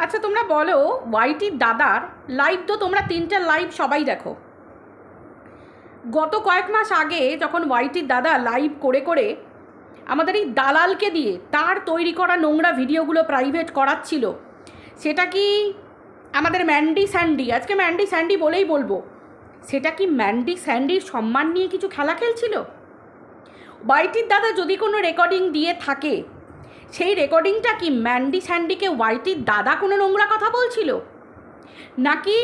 আচ্ছা তোমরা বলো, ওয়াইটির দাদার লাইভ তো তোমরা 3টে লাইভ সবাই দেখো। গত কয়েক মাস আগে যখন ওয়াইটির দাদা লাইভ করে করে আমাদের এই দালালকে দিয়ে তার তৈরি করা নোংরা ভিডিওগুলো প্রাইভেট করাচ্ছিল, সেটা কি আমাদের ম্যান্ডি স্যান্ডি, আজকে ম্যান্ডি স্যান্ডি বলেই বলবো, সেটা কি ম্যান্ডি স্যান্ডির সম্মান নিয়ে কিছু খেলা খেলছিল? ওয়াইটির দাদা যদি কোনো রেকর্ডিং দিয়ে থাকে, সেই রেকর্ডিংটা কি ম্যান্ডি স্যান্ডিকে ওয়াইটির দাদা কোনো নোংরা কথা বলছিল? নাকি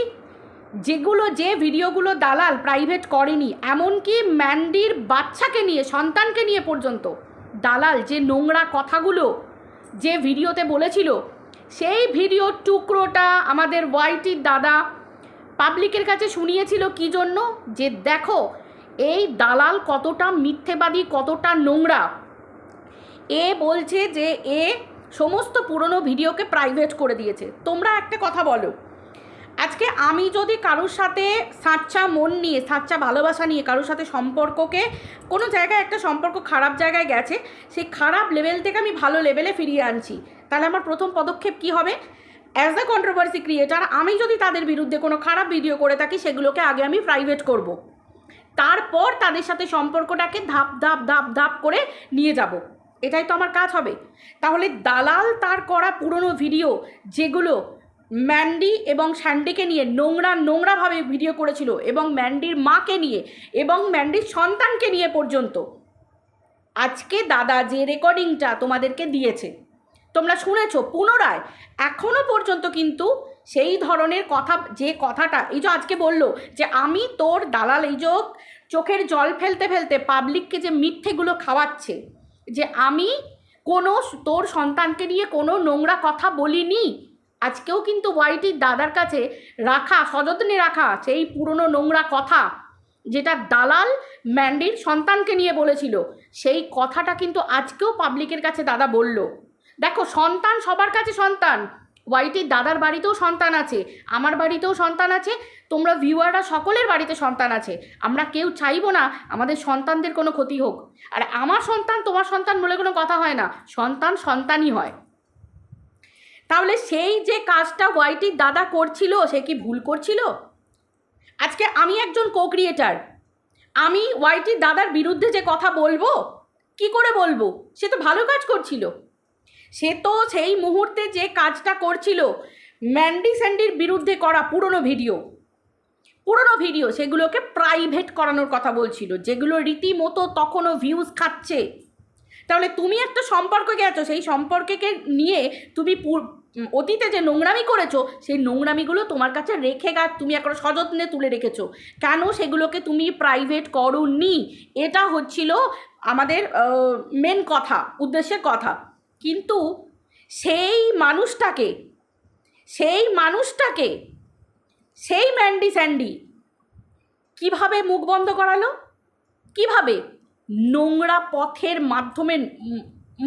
যে ভিডিওগুলো দালাল প্রাইভেট করেনি, এমনকি ম্যান্ডির বাচ্চাকে নিয়ে, সন্তানকে নিয়ে পর্যন্ত দালাল যে নোংরা কথাগুলো যে ভিডিওতে বলেছিল, সেই ভিডিওর টুকরোটা আমাদের ওয়াইটির দাদা পাবলিকের কাছে শুনিয়েছিল কী জন্য? যে দেখো এই দালাল কতটা মিথ্যেবাদী, কতটা নোংরা। এ বলছে যে এ সমস্ত পুরনো ভিডিওকে প্রাইভেট করে দিয়েছে। তোমরা একটা কথা বলো, আজকে আমি যদি কারোর সাথে সাচ্চা মন নিয়ে, সাচ্চা ভালোবাসা নিয়ে কারোর সাথে সম্পর্ককে, কোনো জায়গায় একটা সম্পর্ক খারাপ জায়গায় গেছে, সেই খারাপ লেভেল থেকে আমি ভালো লেভেলে ফিরিয়ে আনছি, তাহলে আমার প্রথম পদক্ষেপ কী হবে? অ্যাজ দ্য কন্ট্রোভার্সি ক্রিয়েটার আমি যদি তাদের বিরুদ্ধে কোনো খারাপ ভিডিও করে থাকি, সেগুলোকে আগে আমি প্রাইভেট করব, তারপর তাদের সাথে সম্পর্কটাকে ধাপ ধাপ ধাপ ধাপ করে নিয়ে যাব। এটাই তো আমার কাজ হবে। তাহলে দালাল তার করা পুরনো ভিডিও, যেগুলো ম্যান্ডি এবং স্যান্ডিকে নিয়ে নোংরাভাবে ভিডিও করেছিল, এবং ম্যান্ডির মাকে নিয়ে এবং ম্যান্ডির সন্তানকে নিয়ে পর্যন্ত, আজকে দাদা যে রেকর্ডিংটা তোমাদেরকে দিয়েছে, তোমরা শুনেছো পুনরায়, এখনও পর্যন্ত কিন্তু সেই ধরনের কথা, যে কথাটা এই যে আজকে বললো যে আমি তোর দালাল, এই যে চোখের জল ফেলতে ফেলতে পাবলিককে যে মিথ্যেগুলো খাওয়াচ্ছে, যে আমি কোনো তোর সন্তানকে নিয়ে কোনো নোংরা কথা বলিনি, আজকেও কিন্তু ওয়াইটির দাদার কাছে রাখা, সযত্নে রাখা সেই পুরনো নোংরা কথা, যেটা দালাল ম্যান্ডির সন্তানকে নিয়ে বলেছিল, সেই কথাটা কিন্তু আজকেও পাবলিকের কাছে দাদা বলল। দেখো, সন্তান সবার কাছে সন্তান, ওয়াইটির দাদার বাড়িতেও সন্তান আছে, আমার বাড়িতেও সন্তান আছে, তোমরা ভিউয়াররা সকলের বাড়িতে সন্তান আছে। আমরা কেউ চাইবো না আমাদের সন্তানদের কোনো ক্ষতি হোক। আর আমার সন্তান তোমার সন্তান বলে কোনো কথা হয় না, সন্তান সন্তানই হয়। তাহলে সেই যে কাজটা ওয়াইটির দাদা করছিল, সে কি ভুল করছিল? আজকে আমি একজন কো ক্রিয়েটার, আমি ওয়াইটির দাদার বিরুদ্ধে যে কথা বলবো, কি করে বলবো? সে তো ভালো কাজ করছিল, সে তো সেই মুহূর্তে যে কাজটা করছিল, ম্যান্ডি স্যান্ডির বিরুদ্ধে করা পুরনো ভিডিও সেগুলোকে প্রাইভেট করানোর কথা বলছিল, যেগুলো রীতিমতো তখনও ভিউজ খাচ্ছে। তাহলে তুমি একটা সম্পর্কে গেছো, সেই সম্পর্ককে নিয়ে তুমি অতীতে যে নোংরামি করেছো, সেই নোংরামিগুলো তোমার কাছে রেখে তুমি একটা সযত্নে তুলে রেখেছো, কেন সেগুলোকে তুমি প্রাইভেট করোনি? এটা হচ্ছিল আমাদের মেন কথা, উদ্দেশ্যের কথা। কিন্তু সেই মানুষটাকে সেই ম্যান্ডি স্যান্ডি কিভাবে মুখ বন্ধ করালো? কিভাবে? নোংরা পথের মাধ্যমে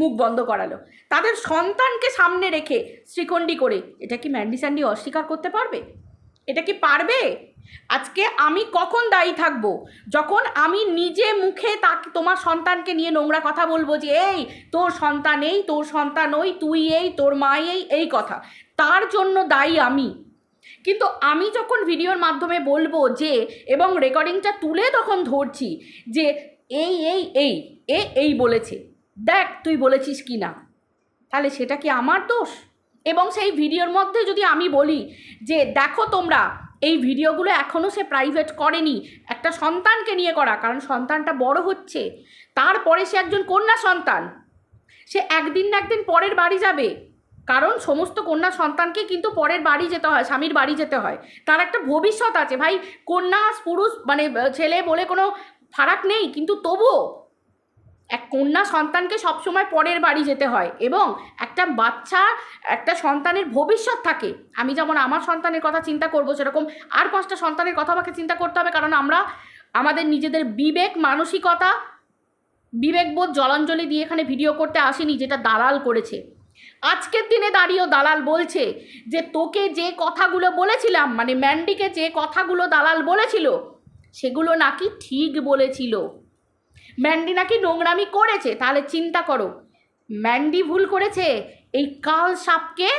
মুখ বন্ধ করালো, তাদের সন্তানকে সামনে রেখে শ্রীখণ্ডী করে। এটা কি ম্যান্ডি স্যান্ডি অস্বীকার করতে পারবে? এটা কি পারবে? আজকে আমি কখন দায়ী থাকবো? যখন আমি নিজে মুখে তাকে, তোমার সন্তানকে নিয়ে নোংরা কথা বলবো, যে এই তোর সন্তান, এই তোর সন্তান, ওই তুই, এই তোর মা, এই কথা, তার জন্য দায়ী আমি। কিন্তু আমি যখন ভিডিওর মাধ্যমে বলবো যে, এবং রেকর্ডিংটা তুলে তখন ধরছি যে এই বলেছে, দেখ তুই বলেছিস কি না, তাহলে সেটা কি আমার দোষ? এবং সেই ভিডিওর মধ্যে যদি আমি বলি যে দেখো তোমরা, এই ভিডিওগুলো এখনও সে প্রাইভেট করেনি, একটা সন্তানকে নিয়ে করা, কারণ সন্তানটা বড় হচ্ছে, তারপরে সে একজন কন্যা সন্তান, সে একদিন না একদিন পরের বাড়ি যাবে, কারণ সমস্ত কন্যা সন্তানকে কিন্তু পরের বাড়ি যেতে হয়, স্বামীর বাড়ি যেতে হয়, তার একটা ভবিষ্যৎ আছে ভাই। কন্যা পুরুষ মানে ছেলে বলে কোনো ফারাক নেই, কিন্তু তবুও এক কন্যা সন্তানকে সবসময় পরের বাড়ি যেতে হয়, এবং একটা বাচ্চা, একটা সন্তানের ভবিষ্যৎ থাকে। আমি যেমন আমার সন্তানের কথা চিন্তা করব, সেরকম আর 5টা সন্তানের কথা আমাকে চিন্তা করতে হবে, কারণ আমরা আমাদের নিজেদের বিবেক, মানসিকতা, বিবেকবোধ জলাঞ্জলি দিয়ে এখানে ভিডিও করতে আসিনি, যেটা দালাল করেছে। আজকের দিনে দাঁড়িয়েও দালাল বলছে যে তোকে যে কথাগুলো বলেছিলাম, মানে ম্যান্ডিকে যে কথাগুলো দালাল বলেছিল, সেগুলো নাকি ঠিক বলেছিল, ম্যান্ডি নাকি নোংরামি করেছে। তাহলে চিন্তা করো, ম্যান্ডি ভুল করেছে এই কাল সাপকে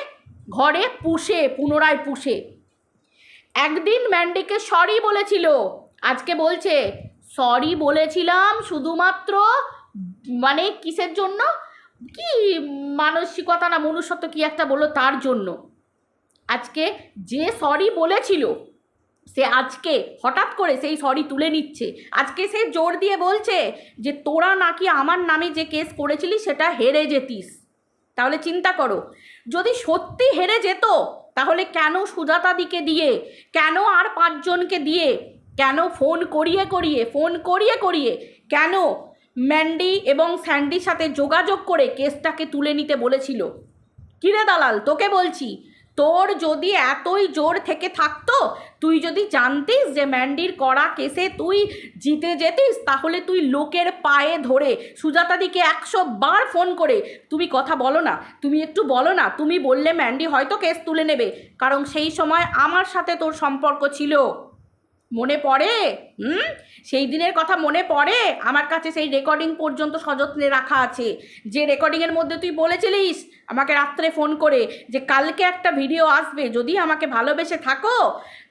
ঘরে পুষে, পুনরায় পুষে। একদিন ম্যান্ডিকে সরি বলেছিল, আজকে বলছে সরি বলেছিলাম শুধুমাত্র মানে কিসের জন্য, কি মানসিকতা না মনুষ্যত্ব কি একটা বললো তার জন্য। আজকে যে সরি বলেছিল সে আজকে হঠাৎ করে সেই সরি তুলে নিচ্ছে। আজকে সে জোর দিয়ে বলছে যে তোরা নাকি আমার নামে যে কেস করেছিলি সেটা হেরে যেতিস। তাহলে চিন্তা করো, যদি সত্যি হেরে যেত তাহলে কেন সুজাতাদিকে দিয়ে, কেন আর 5 জনকে দিয়ে, কেন ফোন করিয়ে কেন ম্যান্ডি এবং স্যান্ডির সাথে যোগাযোগ করে কেসটাকে তুলে নিতে বলেছিল? কিরে দালাল, তোকে বলছি, তোর যদি এতই জোর থেকে থাকতো, তুই যদি জানতিস যে ম্যান্ডির করা কেসে তুই জিতে যেতিস, তাহলে তুই লোকের পায়ে ধরে সুজাতাদিকে 100 বার ফোন করে তুমি কথা বলো না, তুমি একটু বলো না, তুমি বললে ম্যান্ডি হয়তো কেস তুলে নেবে, কারণ সেই সময় আমার সাথে তোর সম্পর্ক ছিল। মনে পড়ে? সেই দিনের কথা মনে পড়ে? আমার কাছে সেই রেকর্ডিং পর্যন্ত সযত্নে রাখা আছে, যে রেকর্ডিংয়ের মধ্যে তুই বলেছিলিস আমাকে রাত্রে ফোন করে যে কালকে একটা ভিডিও আসবে, যদি আমাকে ভালোবেসে থাকো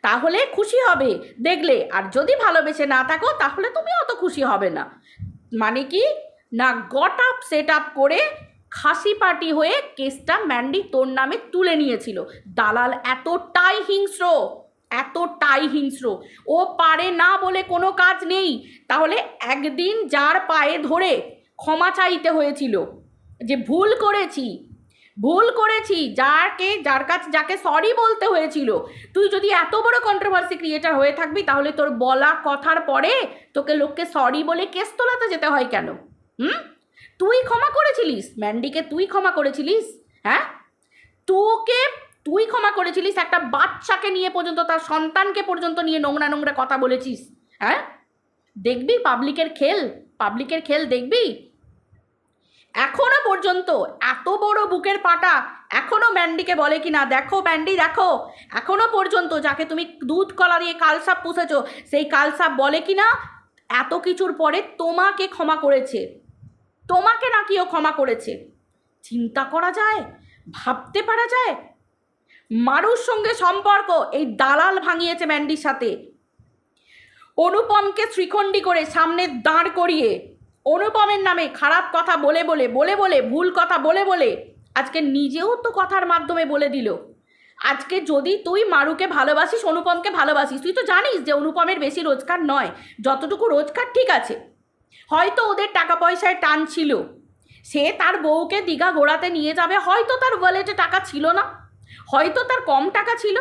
তাহলে খুশি হবে দেখলে, আর যদি ভালোবেসে না থাকো তাহলে তুমি অত খুশি হবে না। মানে কি না, গট আপ সেট আপ করে খাসি পার্টি হয়ে কেসটা ম্যান্ডি তোর নামে তুলে নিয়েছিল। দালাল এতটাই হিংস্র, ও পারে না বলে কোনো কাজ নেই। তাহলে একদিন যার পায়ে ধরে ক্ষমা চাইতে হয়েছিল যে ভুল করেছি, যাকে সরি বলতে হয়েছিল, তুই যদি এত বড় কন্ট্রোভার্সি ক্রিয়েটার হয়ে থাকবি তাহলে তোর বলা কথার পরে তোকে লোককে সরি বলে কেস তোলাতে যেতে হয় কেন? তুই ক্ষমা করেছিলিস ম্যান্ডিকে, তুই ক্ষমা করেছিলিস, হ্যাঁ তুই ক্ষমা করেছিলিস, একটা বাচ্চাকে নিয়ে পর্যন্ত, তার সন্তানকে পর্যন্ত নিয়ে নোংরা কথা বলেছিস। হ্যাঁ, দেখবি পাবলিকের খেল দেখবি। এখনো পর্যন্ত এত বড় বুকের পাটা এখনো ম্যান্ডিকে বলে কি না, দেখো ম্যান্ডি দেখো, এখনো পর্যন্ত যাকে তুমি দুধ কলা দিয়ে কালসাপ পুষেছো সেই কালসাপ বলে কি না এত কিছুর পরে তোমাকে ক্ষমা করেছে, তোমাকে নাকি ও ক্ষমা করেছে। চিন্তা করা যায়, ভাবতে পারা যায়? মারুর সঙ্গে সম্পর্ক এই দালাল ভাঙিয়েছে ম্যান্ডির সাথে। অনুপমকে শ্রীখণ্ডী করে সামনে দাঁড় করিয়ে অনুপমের নামে খারাপ কথা বলে ভুল কথা বলে আজকে নিজেও তো কথার মাধ্যমে বলে দিল। আজকে যদি তুই মারুকে ভালোবাসিস, অনুপমকে ভালোবাসিস, তুই তো জানিস যে অনুপমের বেশি রোজগার নয়, যতটুকু রোজগার ঠিক আছে, হয়তো ওদের টাকা পয়সায় টান ছিল, সে তার বউকে দীঘা ঘোরাতে নিয়ে যাবে, হয়তো তার ওয়ালেটে টাকা ছিল না, হয়তো তার কম টাকা ছিল,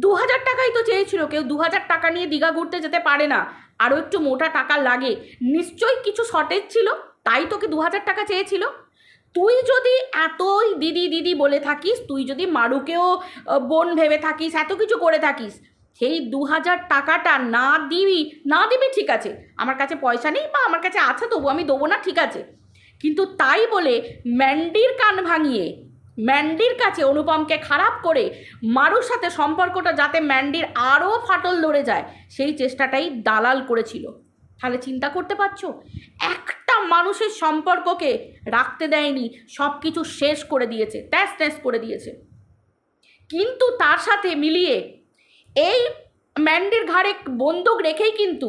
2000 টাকাই তো চেয়েছিল। কেউ 2000 টাকা নিয়ে দীঘা ঘুরতে যেতে পারে না, আরও একটু মোটা টাকা লাগে, নিশ্চয়ই কিছু শর্টেজ ছিল, তাই তোকে 2000 টাকা চেয়েছিল। তুই যদি এতই দিদি বলে থাকিস, তুই যদি মারুকেও বোন ভেবে থাকিস, এত কিছু করে থাকিস, সেই 2000 টাকাটা না দিবি ঠিক আছে, আমার কাছে পয়সা নেই বা আমার কাছে আছে তবু আমি দেবো না, ঠিক আছে, কিন্তু তাই বলে ম্যান্ডির কান ভাঙিয়ে ম্যান্ডির কাছে অনুপমকে খারাপ করে মারুর সাথে সম্পর্কটা যাতে ম্যান্ডির আরও ফাটল ধরে যায় সেই চেষ্টাটাই দালাল করেছিল। তাহলে চিন্তা করতে পারছো, একটা মানুষের সম্পর্ককে রাখতে দেয়নি, সব কিছু শেষ করে দিয়েছে, ট্যাস করে দিয়েছে। কিন্তু তার সাথে মিলিয়ে এই ম্যান্ডির ঘাড়ে বন্দুক রেখেই কিন্তু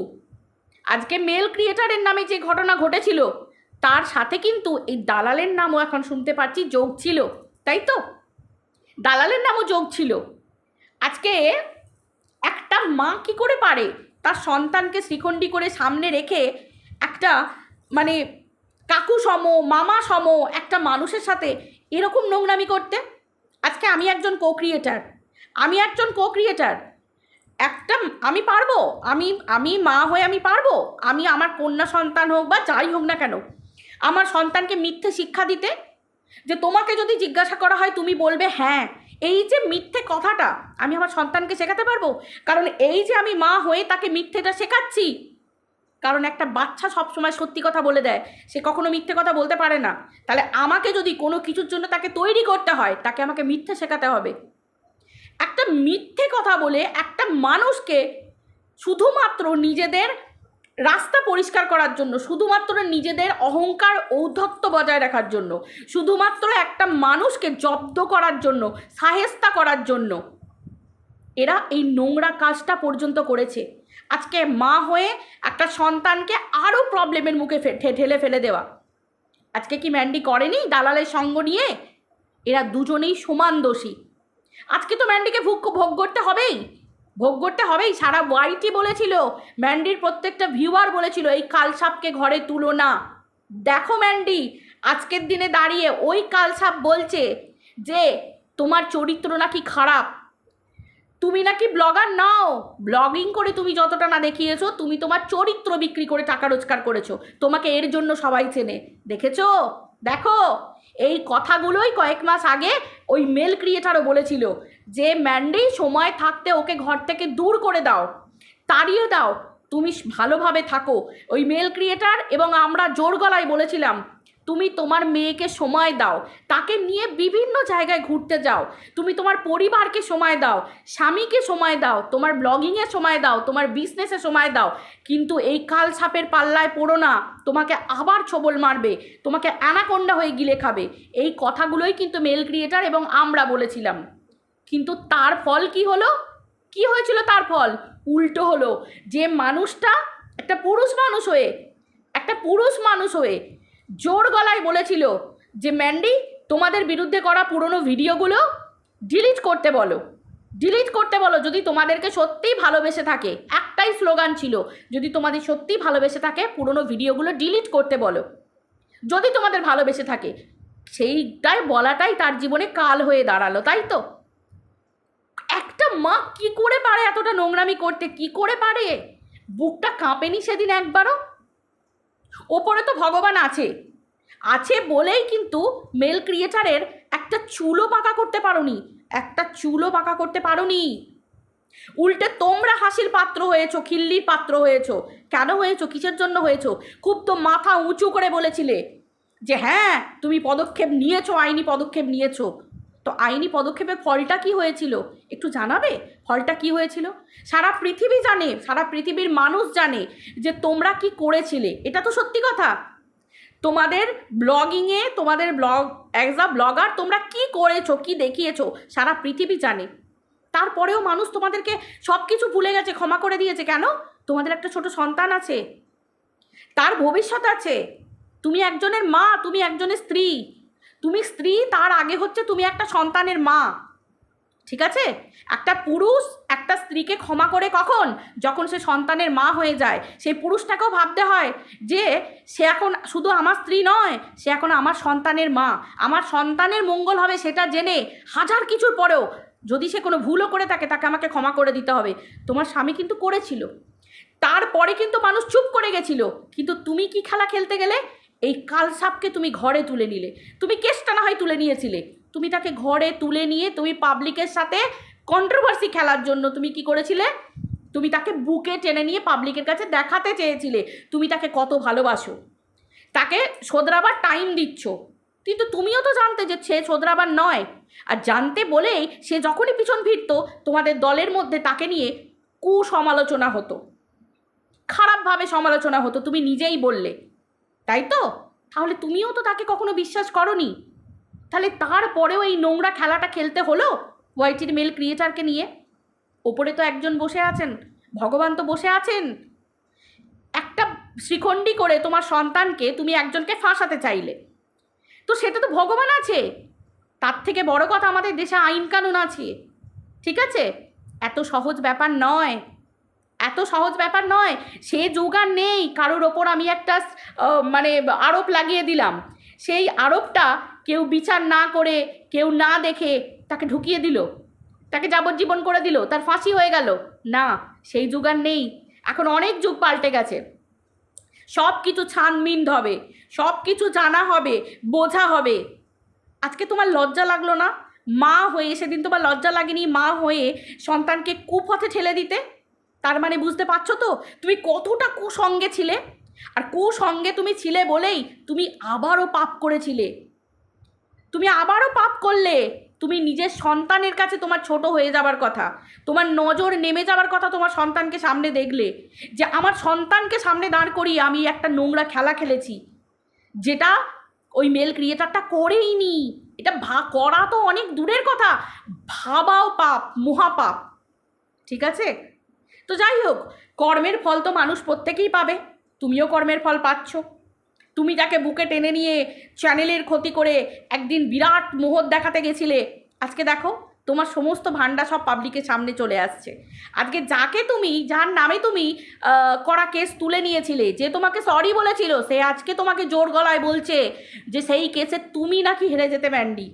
আজকে মেল ক্রিয়েটারের নামে যে ঘটনা ঘটেছিল তার সাথে কিন্তু এই দালালের নামও এখন শুনতে পাচ্ছি যোগ ছিল, তাই তো? দালালের নামও যোগ ছিল। আজকে একটা মা কি করে পারে তার সন্তানকে শ্রীখণ্ডী করে সামনে রেখে একটা মানে কাকু সম মামা সম একটা মানুষের সাথে এরকম নোংরামি করতে? আজকে আমি একজন কো ক্রিয়েটার, আমি পারবো, আমি মা হয়ে আমি পারবো, আমি আমার কন্যা সন্তান হোক বা যাই হোক না কেন, আমার সন্তানকে মিথ্যে শিক্ষা দিতে? যে তোমাকে যদি জিজ্ঞাসা করা হয় তুমি বলবে হ্যাঁ, এই যে মিথ্যে কথাটা আমি আমার সন্তানকে শেখাতে পারবো? কারণ এই যে আমি মা হয়ে তাকে মিথ্যেটা শেখাচ্ছি, কারণ একটা বাচ্চা সবসময় সত্যি কথা বলে দেয়, সে কখনো মিথ্যে কথা বলতে পারে না। তাহলে আমাকে যদি কোনো কিছুর জন্য তাকে তৈরি করতে হয়, তাকে আমাকে মিথ্যে শেখাতে হবে। একটা মিথ্যে কথা বলে একটা মানুষকে শুধুমাত্র নিজেদের রাস্তা পরিষ্কার করার জন্য, শুধুমাত্র নিজেদের অহংকার ঔদ্ধত্য বজায় রাখার জন্য, শুধুমাত্র একটা মানুষকে জব্দ করার জন্য, সাহেস্তা করার জন্য এরা এই নোংরা কাজটা পর্যন্ত করেছে। আজকে মা হয়ে একটা সন্তানকে আরও প্রবলেমের মুখে ঠেলে ফেলে দেওয়া। আজকে কি ম্যান্ডি করেনি দালালের সঙ্গ নিয়ে? এরা দুজনেই সমান দোষী। আজকে তো ম্যান্ডিকে ভোগ করতে হবেই, ভোগ করতে হবেই। সারা ওয়াইটি বলেছিল, ম্যান্ডির প্রত্যেকটা ভিউয়ার বলেছিল এই কালসাপকে ঘরে তুলো না। দেখো ম্যান্ডি আজকের দিনে দাঁড়িয়ে ওই কালসাপ বলছে যে তোমার চরিত্র নাকি খারাপ, তুমি নাকি ব্লগার নাও, ব্লগিং করে তুমি যতটা না দেখিয়েছো, তুমি তোমার চরিত্র বিক্রি করে টাকা রোজগার করেছো, তোমাকে এর জন্য সবাই চেনে। দেখেছো? দেখো, এই কথাগুলোই কয়েক মাস আগে ওই মেল ক্রিয়েটারও বলেছিল যে ম্যান্ডি সময় থাকতে ওকে ঘর থেকে দূর করে দাও, তাড়িয়ে দাও, তুমি ভালোভাবে থাকো। ওই মেল ক্রিয়েটার এবং আমরা জোর গলায় বলেছিলাম তুমি তোমার মেয়েকে সময় দাও, তাকে নিয়ে বিভিন্ন জায়গায় ঘুরতে যাও, তুমি তোমার পরিবারকে সময় দাও, স্বামীকে সময় দাও, তোমার ব্লগিংয়ে সময় দাও, তোমার বিজনেসে সময় দাও, কিন্তু এই কাল সাপের পাল্লায় পড়ো না, তোমাকে আবার ছোবল মারবে, তোমাকে অ্যানাকোন্ডা হয়ে গিলে খাবে। এই কথাগুলোই কিন্তু মেল ক্রিয়েটার এবং আমরা বলেছিলাম। কিন্তু তার ফল কি হলো? কি হয়েছিল তার ফল? উল্টো হলো। যে মানুষটা একটা পুরুষ মানুষ হয়ে জোর গলায় বলেছিল যে ম্যান্ডি তোমাদের বিরুদ্ধে করা পুরনো ভিডিওগুলো ডিলিট করতে বলো যদি তোমাদেরকে সত্যিই ভালোবেসে থাকে। একটাই স্লোগান ছিল, যদি তোমাদের সত্যিই ভালোবেসে থাকে পুরনো ভিডিওগুলো ডিলিট করতে বলো, যদি তোমাদের ভালোবেসে থাকে। সেইটাই বলাটাই তার জীবনে কাল হয়ে দাঁড়ালো, তাই তো? একটা মা কি করে পারে এতটা নোংরামি করতে? কি করে পারে? বুকটা কাঁপেনি সেদিন একবারও? ওপরে তো ভগবান আছে বলেই কিন্তু মেল ক্রিয়েটারের একটা চুলও বাঁকা করতে পারোনি, উল্টে তোমরা হাসির পাত্র হয়েছো, খিল্লির পাত্র হয়েছো। কেন হয়েছো? কিসের জন্য হয়েছো? খুব তো মাথা উঁচু করে বলেছিলে যে হ্যাঁ তুমি পদক্ষেপ নিয়েছো, আইনি পদক্ষেপ নিয়েছো। তো আইনি পদক্ষেপের ফলটা কি হয়েছিল একটু জানাবে? ফলটা কি হয়েছিল সারা পৃথিবী জানে, সারা পৃথিবীর মানুষ জানে যে তোমরা কি করেছিলে। এটা তো সত্যি কথা। তোমাদের ব্লগিংয়ে, তোমাদের অ্যাজ আ ব্লগার তোমরা কি করেছো, কি দেখিয়েছো, সারা পৃথিবী জানে। তারপরেও মানুষ তোমাদেরকে সব কিছু ভুলে গেছে, ক্ষমা করে দিয়েছে। কেন? তোমাদের একটা ছোট সন্তান আছে, তার ভবিষ্যৎ আছে। তুমি একজনের মা, তুমি একজনের স্ত্রী, তুমি স্ত্রী, তার আগে হচ্ছে তুমি একটা সন্তানের মা। ঠিক আছে? একটা পুরুষ একটা স্ত্রীকে ক্ষমা করে কখন? যখন সে সন্তানের মা হয়ে যায়। সেই পুরুষটাকেও ভাবতে হয় যে সে এখন শুধু আমার স্ত্রী নয়, সে এখন আমার সন্তানের মা, আমার সন্তানের মঙ্গল হবে সেটা জেনে হাজার কিছুর পরেও যদি সে কোনো ভুলও করে থাকে তাকে আমাকে ক্ষমা করে দিতে হবে। তোমার স্বামী কিন্তু করেছিল, তারপরে কিন্তু মানুষ চুপ করে গেছিল। কিন্তু তুমি কি খেলা খেলতে গেলে? এই কালসাপকে তুমি ঘরে তুলে নিলে। তুমি কেসটা না হয় তুলে নিয়েছিলে, তুমি তাকে ঘরে তুলে নিয়ে তুমি পাবলিকের সাথে কন্ট্রোভার্সি খেলার জন্য তুমি কি করেছিলে? তুমি তাকে বুকে টেনে নিয়ে পাবলিকের কাছে দেখাতে চেয়েছিলে তুমি তাকে কত ভালোবাসো, তাকে শোধরাবার টাইম দিচ্ছ। কিন্তু তুমিও তো জানতে যে সে শোধরাবার নয়। আর জানতে বলেই সে যখনই পিছন ফিরত তোমাদের দলের মধ্যে তাকে নিয়ে কুসমালোচনা হতো, খারাপভাবে সমালোচনা হতো, তুমি নিজেই বললে, তাই তো? তাহলে তুমিও তো তাকে কখনো বিশ্বাস করোনি। তাহলে তারপরেও এই নোংরা খেলাটা খেলতে হলো ওয়াইটির মেল ক্রিয়েটারকে নিয়ে। ওপরে তো একজন বসে আছেন, ভগবান তো বসে আছেন। একটা শ্রীখণ্ডী করে তোমার সন্তানকে তুমি একজনকে ফাঁসাতে চাইলে, তো সেটা তো ভগবান আছে। তার থেকে বড় কথা আমাদের দেশে আইন কানুন আছে। ঠিক আছে? এত সহজ ব্যাপার নয়, এত সহজ ব্যাপার নয়। সে যুগ আর নেই কারোর ওপর আমি একটা আরোপ লাগিয়ে দিলাম, সেই আরোপটা কেউ বিচার না করে, কেউ না দেখে তাকে ঢুকিয়ে দিল, তাকে যাবজ্জীবন করে দিল, তার ফাঁসি হয়ে গেল। না, সেই যুগ আর নেই। এখন অনেক যুগ পাল্টে গেছে। সব কিছু ছানবিন হবে, সব কিছু জানা হবে, বোঝা হবে। আজকে তোমার লজ্জা লাগলো না? মা হয়ে সেদিন তোমার লজ্জা লাগেনি মা হয়ে সন্তানকে কুপথে ঠেলে দিতে? তার মানে বুঝতে পারছো তো তুমি কতটা কুসঙ্গে ছিলে। আর কুসঙ্গে তুমি ছিলে বলেই তুমি আবারও পাপ করেছিলে, তুমি আবারও পাপ করলে। তুমি নিজের সন্তানের কাছে তোমার ছোট হয়ে যাবার কথা, তোমার নজর নেমে যাবার কথা তোমার সন্তানকে সামনে দেখলে, যে আমার সন্তানকে সামনে দাঁড় করিয়ে আমি একটা নোংরা খেলা খেলেছি, যেটা ওই মেল ক্রিয়েটারটা করেই নি। এটা করা তো অনেক দূরের কথা, ভাবাও পাপ, মহাপাপ। ঠিক আছে? তো যাই হোক, কর্মের ফল তো মানুষ প্রত্যেকেই পাবে। তুমিও কর্মের ফল পাচ্ছ। তুমি যাকে বুকে টেনে নিয়ে চ্যানেলের ক্ষতি করে একদিন বিরাট মোহর দেখাতে গেছিলে, আজকে দেখো তোমার সমস্ত ভান্ডা সব পাবলিকের সামনে চলে আসছে। আজকে যার নামে তুমি করা কেস তুলে নিয়েছিলে, যে তোমাকে সরি বলেছিল, সে আজকে তোমাকে জোর গলায় বলছে যে সেই কেসে তুমি নাকি হেরে যেতে ম্যান্ডি।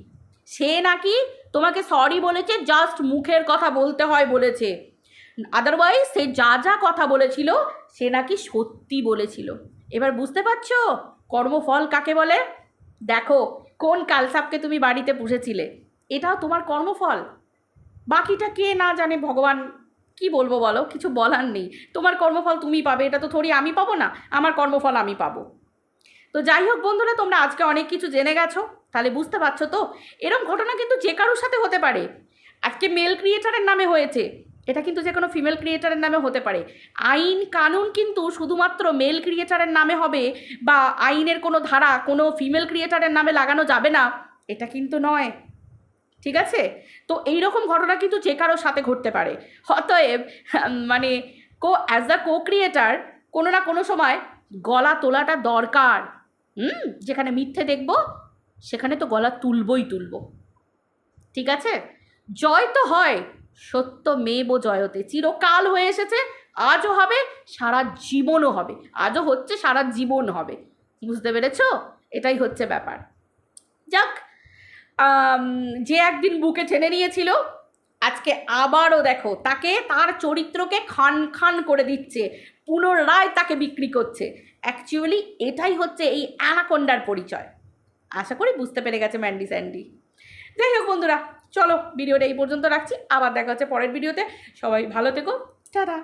সে নাকি তোমাকে সরি বলেছে, জাস্ট মুখের কথা বলতে হয় বলেছে, আদারওয়াইজ সে যা কথা বলেছিল সে নাকি সত্যি বলেছিল। এবার বুঝতে পারছো কর্মফল কাকে বলে? দেখো কোন কালসাপকে তুমি বাড়িতে পুষেছিলে, এটাও তোমার কর্মফল। বাকিটা কে না জানে, ভগবান কি বলবো বলো, কিছু বলার নেই। তোমার কর্মফল তুমি পাবে, এটা তো থোড়ি আমি পাবো না, আমার কর্মফল আমি পাবো। তো যাই হোক বন্ধুরা, তোমরা আজকে অনেক কিছু জেনে গেছো, তাহলে বুঝতে পারছো তো এরকম ঘটনা কিন্তু যে কারোর সাথে হতে পারে। আজকে মেল ক্রিয়েটারের নামে হয়েছে, এটা কিন্তু যে কোনো ফিমেল ক্রিয়েটারের নামে হতে পারে। আইন কানুন কিন্তু শুধুমাত্র মেল ক্রিয়েটারের নামে হবে, বা আইনের কোনো ধারা কোনো ফিমেল ক্রিয়েটারের নামে লাগানো যাবে না, এটা কিন্তু নয়। ঠিক আছে? তো এইরকম ঘটনা কিন্তু যে কারোর সাথে ঘটতে পারে। অতএব মানে অ্যাজ দ্য কো ক্রিয়েটার কোনো না কোনো সময় গলা তোলাটা দরকার। যেখানে মিথ্যে দেখবো সেখানে তো গলা তুলবই। ঠিক আছে? জয় তো হয় সত্য মেব জয়তে, চিরকাল হয়ে এসেছে, আজও হবে, সারা জীবনও হবে। আজও হচ্ছে, সারা জীবন হবে। বুঝতে পেরেছো? এটাই হচ্ছে ব্যাপার। যাক, যে একদিন বুকে টেনে নিয়েছিল, আজকে আবারও দেখো তাকে, তার চরিত্রকে খান খান করে দিচ্ছে, পুনরায় তাকে বিক্রি করছে। অ্যাকচুয়ালি এটাই হচ্ছে এই অ্যানাকোন্ডার পরিচয়। আশা করি বুঝতে পেরে গেছে ম্যান্ডি স্যান্ডি। যাই হোক বন্ধুরা, চলো ভিডিওটা এই পর্যন্ত রাখছি, আবার দেখা হচ্ছে পরের ভিডিওতে। সবাই ভালো থেকো, টাটা।